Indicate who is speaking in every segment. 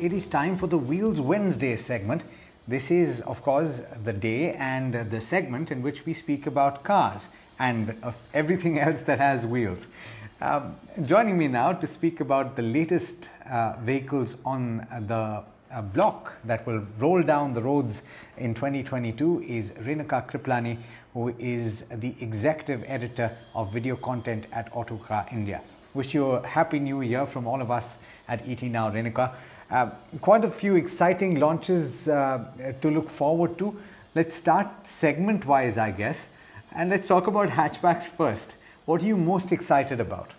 Speaker 1: it is time for the Wheels Wednesday segment. This is, of course, the day and the segment in which we speak about cars and everything else that has wheels. Joining me now to speak about the latest vehicles on the block that will roll down the roads in 2022 is Renuka Kirpalani, who is the executive editor of video content at Autocar India. Wish you a happy new year from all of us at ET Now, Renuka. Quite a few exciting launches to look forward to. Let's start segment wise, I guess, and let's talk about hatchbacks first. What are you most excited about?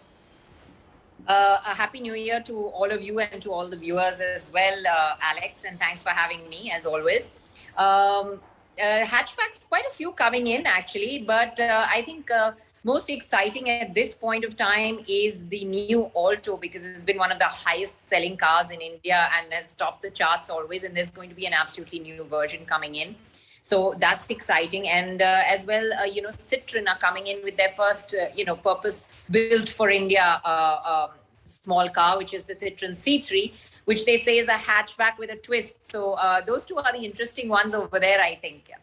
Speaker 2: A happy new year to all of you and to all the viewers as well, Alex, and thanks for having me as always. Hatchbacks, quite a few coming in actually, but I think most exciting at this point of time is the new Alto, because it's been one of the highest selling cars in India and has topped the charts always, and there's going to be an absolutely new version coming in. So that's exciting. And as well, Citron are coming in with their first, purpose built for India small car, which is the Citron C3, which they say is a hatchback with a twist. So those two are the interesting ones over there, I think. Yeah.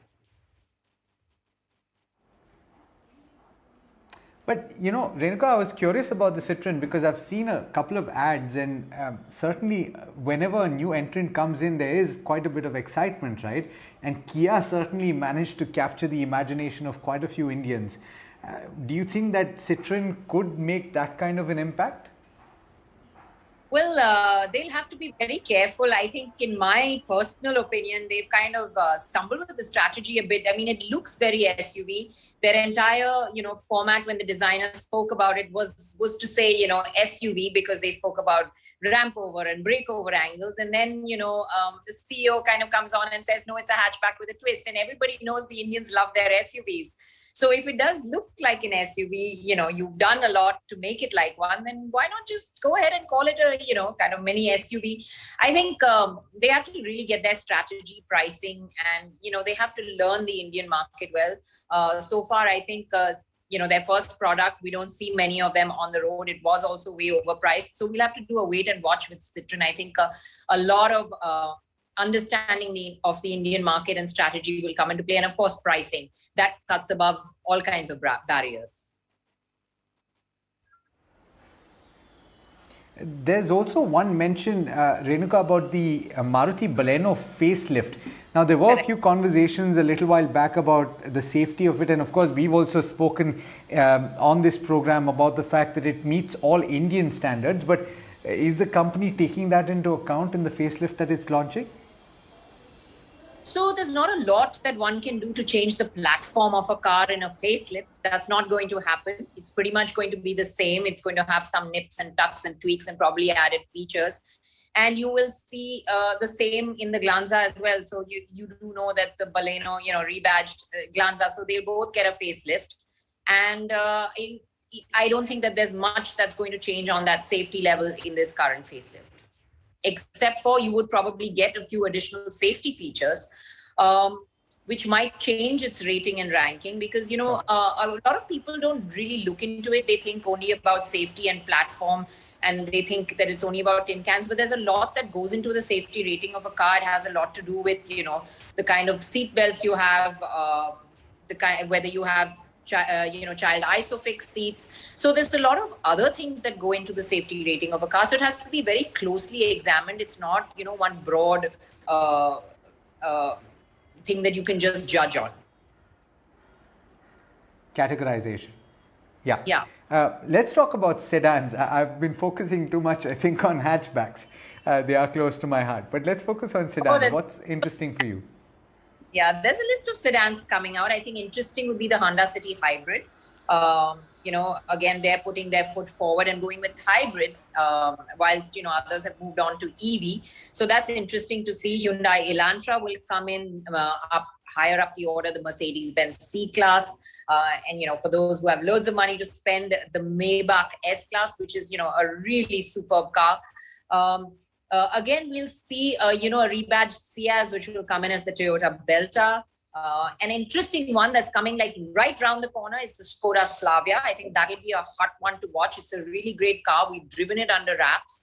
Speaker 1: But, Renuka, I was curious about the Citron because I've seen a couple of ads, and certainly whenever a new entrant comes in, there is quite a bit of excitement, right? And Kia certainly managed to capture the imagination of quite a few Indians. Do you think that Citron could make that kind of an impact?
Speaker 2: Well, they'll have to be very careful. I think, in my personal opinion, they've kind of stumbled with the strategy a bit. I mean, it looks very SUV. Their entire, format when the designer spoke about it was to say, SUV, because they spoke about ramp over and brake over angles. And then, the CEO kind of comes on and says, no, it's a hatchback with a twist. And everybody knows the Indians love their SUVs. So if it does look like an SUV, you've done a lot to make it like one, then why not just go ahead and call it a, kind of mini SUV? I think they have to really get their strategy, pricing, and, they have to learn the Indian market well. So far, I think, their first product, we don't see many of them on the road. It was also way overpriced. So we'll have to do a wait and watch with Citron. I think a lot of understanding of the Indian market and strategy will come into play, and of course pricing that cuts above all kinds of barriers.
Speaker 1: There's also one mention, Renuka, about the Maruti Baleno facelift. Now, there were a few conversations a little while back about the safety of it, and of course we've also spoken on this program about the fact that it meets all Indian standards. But is the company taking that into account in the facelift that it's launching?
Speaker 2: So there's not a lot that one can do to change the platform of a car in a facelift. That's not going to happen. It's pretty much going to be the same. It's going to have some nips and tucks and tweaks and probably added features. And you will see the same in the Glanza as well. So you do know that the Baleno, rebadged Glanza. So they'll both get a facelift. And I don't think that there's much that's going to change on that safety level in this current facelift. Except for you would probably get a few additional safety features, which might change its rating and ranking, because, a lot of people don't really look into it. They think only about safety and platform, and they think that it's only about tin cans. But there's a lot that goes into the safety rating of a car. It has a lot to do with, the kind of seat belts you have, whether you have child isofix seats. So there's a lot of other things that go into the safety rating of a car. So it has to be very closely examined. It's not, one broad thing that you can just judge on.
Speaker 1: Categorization. Yeah.
Speaker 2: Yeah.
Speaker 1: Let's talk about sedans. I've been focusing too much, I think, on hatchbacks. They are close to my heart. But let's focus on sedans. What's interesting for you?
Speaker 2: Yeah, there's a list of sedans coming out. I think interesting would be the Honda City Hybrid. Again, they're putting their foot forward and going with hybrid, whilst, others have moved on to EV. So that's interesting to see. Hyundai Elantra will come in higher up the order, the Mercedes-Benz C-Class. And, for those who have loads of money to spend, the Maybach S-Class, which is, a really superb car. Again, we'll see, a rebadged Ciaz, which will come in as the Toyota Belta. An interesting one that's coming like right round the corner is the Skoda Slavia. I think that'll be a hot one to watch. It's a really great car. We've driven it under wraps.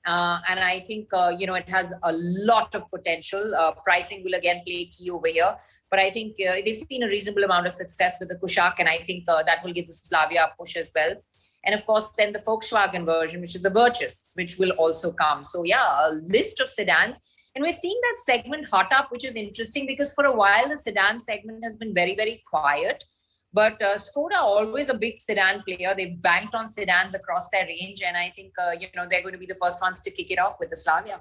Speaker 2: And I think, it has a lot of potential. Pricing will again play key over here. But I think they've seen a reasonable amount of success with the Kodiaq, and I think that will give the Slavia a push as well. And of course, then the Volkswagen version, which is the Virtus, which will also come. So yeah, a list of sedans. And we're seeing that segment hot up, which is interesting because for a while, the sedan segment has been very, very quiet. But Skoda, always a big sedan player. They've banked on sedans across their range. And I think, they're going to be the first ones to kick it off with the Slavia.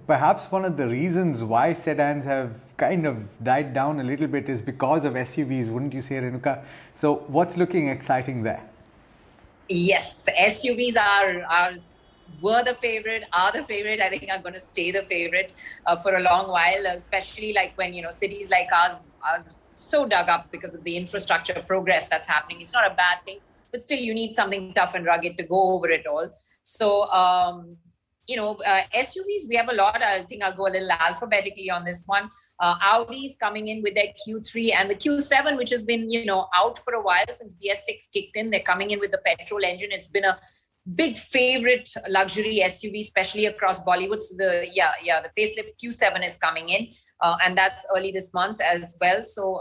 Speaker 1: Perhaps one of the reasons why sedans have kind of died down a little bit is because of SUVs, wouldn't you say, Renuka? So what's looking exciting there?
Speaker 2: Yes, SUVs were the favorite, are the favorite. I think are going to stay the favorite for a long while, especially like when, cities like ours are so dug up because of the infrastructure progress that's happening. It's not a bad thing, but still you need something tough and rugged to go over it all. So, SUVs, we have a lot. I think I'll go a little alphabetically on this one. Audi's coming in with their Q3 and the Q7, which has been, out for a while since BS6 kicked in. They're coming in with the petrol engine. It's been a big favorite luxury SUV, especially across Bollywood. So the facelift Q7 is coming in, and that's early this month as well. So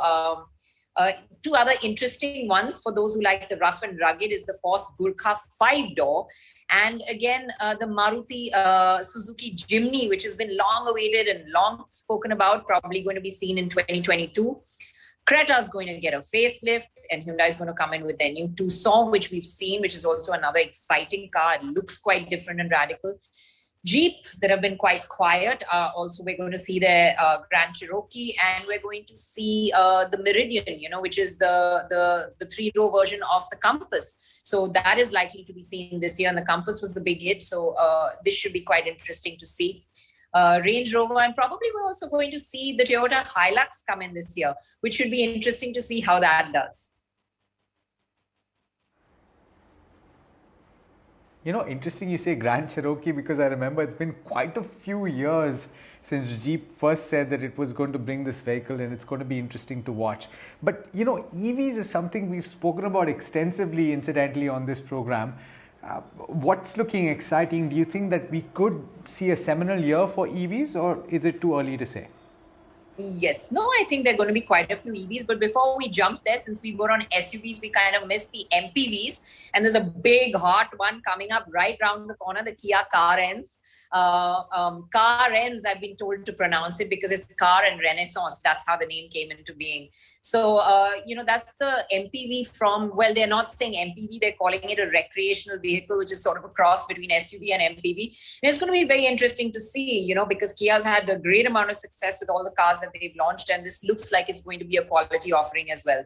Speaker 2: two other interesting ones for those who like the rough and rugged is the Force Gurkha 5-door. And again, the Maruti Suzuki Jimny, which has been long awaited and long spoken about, probably going to be seen in 2022. Creta is going to get a facelift, and Hyundai is going to come in with their new Tucson, which we've seen, which is also another exciting car. It looks quite different and radical. Jeep, that have been quite quiet. Also, we're going to see their Grand Cherokee, and we're going to see the Meridian, which is the 3-row version of the Compass. So that is likely to be seen this year, and the Compass was the big hit. So this should be quite interesting to see. Range Rover, and probably we're also going to see the Toyota Hilux come in this year, which should be interesting to see how that does.
Speaker 1: Interesting you say Grand Cherokee, because I remember it's been quite a few years since Jeep first said that it was going to bring this vehicle, and it's going to be interesting to watch. But, EVs is something we've spoken about extensively, incidentally, on this program. What's looking exciting? Do you think that we could see a seminal year for EVs, or is it too early to say?
Speaker 2: Yes. No, I think there are going to be quite a few EVs. But before we jump there, since we were on SUVs, we kind of missed the MPVs. And there's a big hot one coming up right around the corner, the Kia Carens. Carens, I've been told to pronounce it because it's car and renaissance. That's how the name came into being. So, that's the MPV from, well, they're not saying MPV, they're calling it a recreational vehicle, which is sort of a cross between SUV and MPV. And it's going to be very interesting to see, because Kia's had a great amount of success with all the cars that they've launched, and this looks like it's going to be a quality offering as well.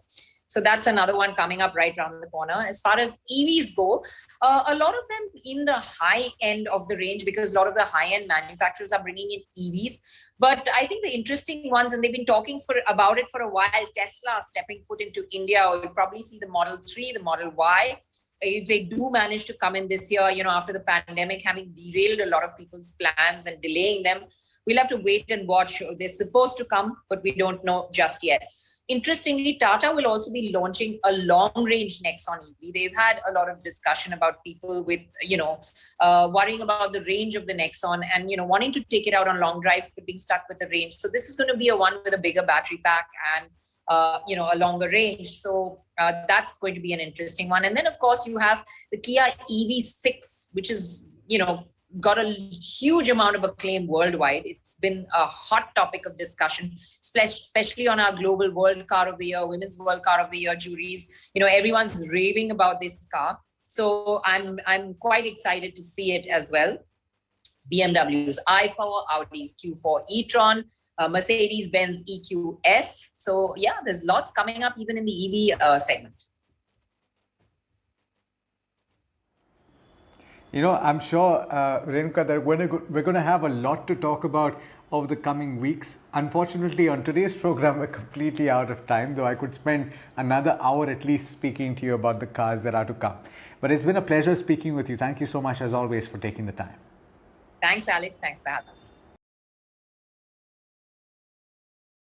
Speaker 2: So that's another one coming up right around the corner. As far as EVs go, a lot of them in the high end of the range, because a lot of the high end manufacturers are bringing in EVs. But I think the interesting ones, and they've been talking about it for a while, Tesla stepping foot into India. We'll probably see the Model 3, the Model Y. If they do manage to come in this year, after the pandemic having derailed a lot of people's plans and delaying them, we'll have to wait and watch. They're supposed to come, but we don't know just yet. Interestingly, Tata will also be launching a long-range Nexon EV. They've had a lot of discussion about people with, worrying about the range of the Nexon and, wanting to take it out on long drives but being stuck with the range. So this is going to be a one with a bigger battery pack and, a longer range. So that's going to be an interesting one. And then, of course, you have the Kia EV6, which is, got a huge amount of acclaim worldwide. It's been a hot topic of discussion, especially on our global World Car of the Year, Women's World Car of the Year juries. Everyone's raving about this car. So I'm quite excited to see it as well. BMW's i4, Audi's Q4 e-tron, Mercedes-Benz EQS. So yeah, there's lots coming up even in the EV segment.
Speaker 1: I'm sure, Renuka, that we're going to have a lot to talk about over the coming weeks. Unfortunately, on today's program, we're completely out of time, though I could spend another hour at least speaking to you about the cars that are to come. But it's been a pleasure speaking with you. Thank you so much, as always, for taking the time.
Speaker 2: Thanks, Alex. Thanks for having me.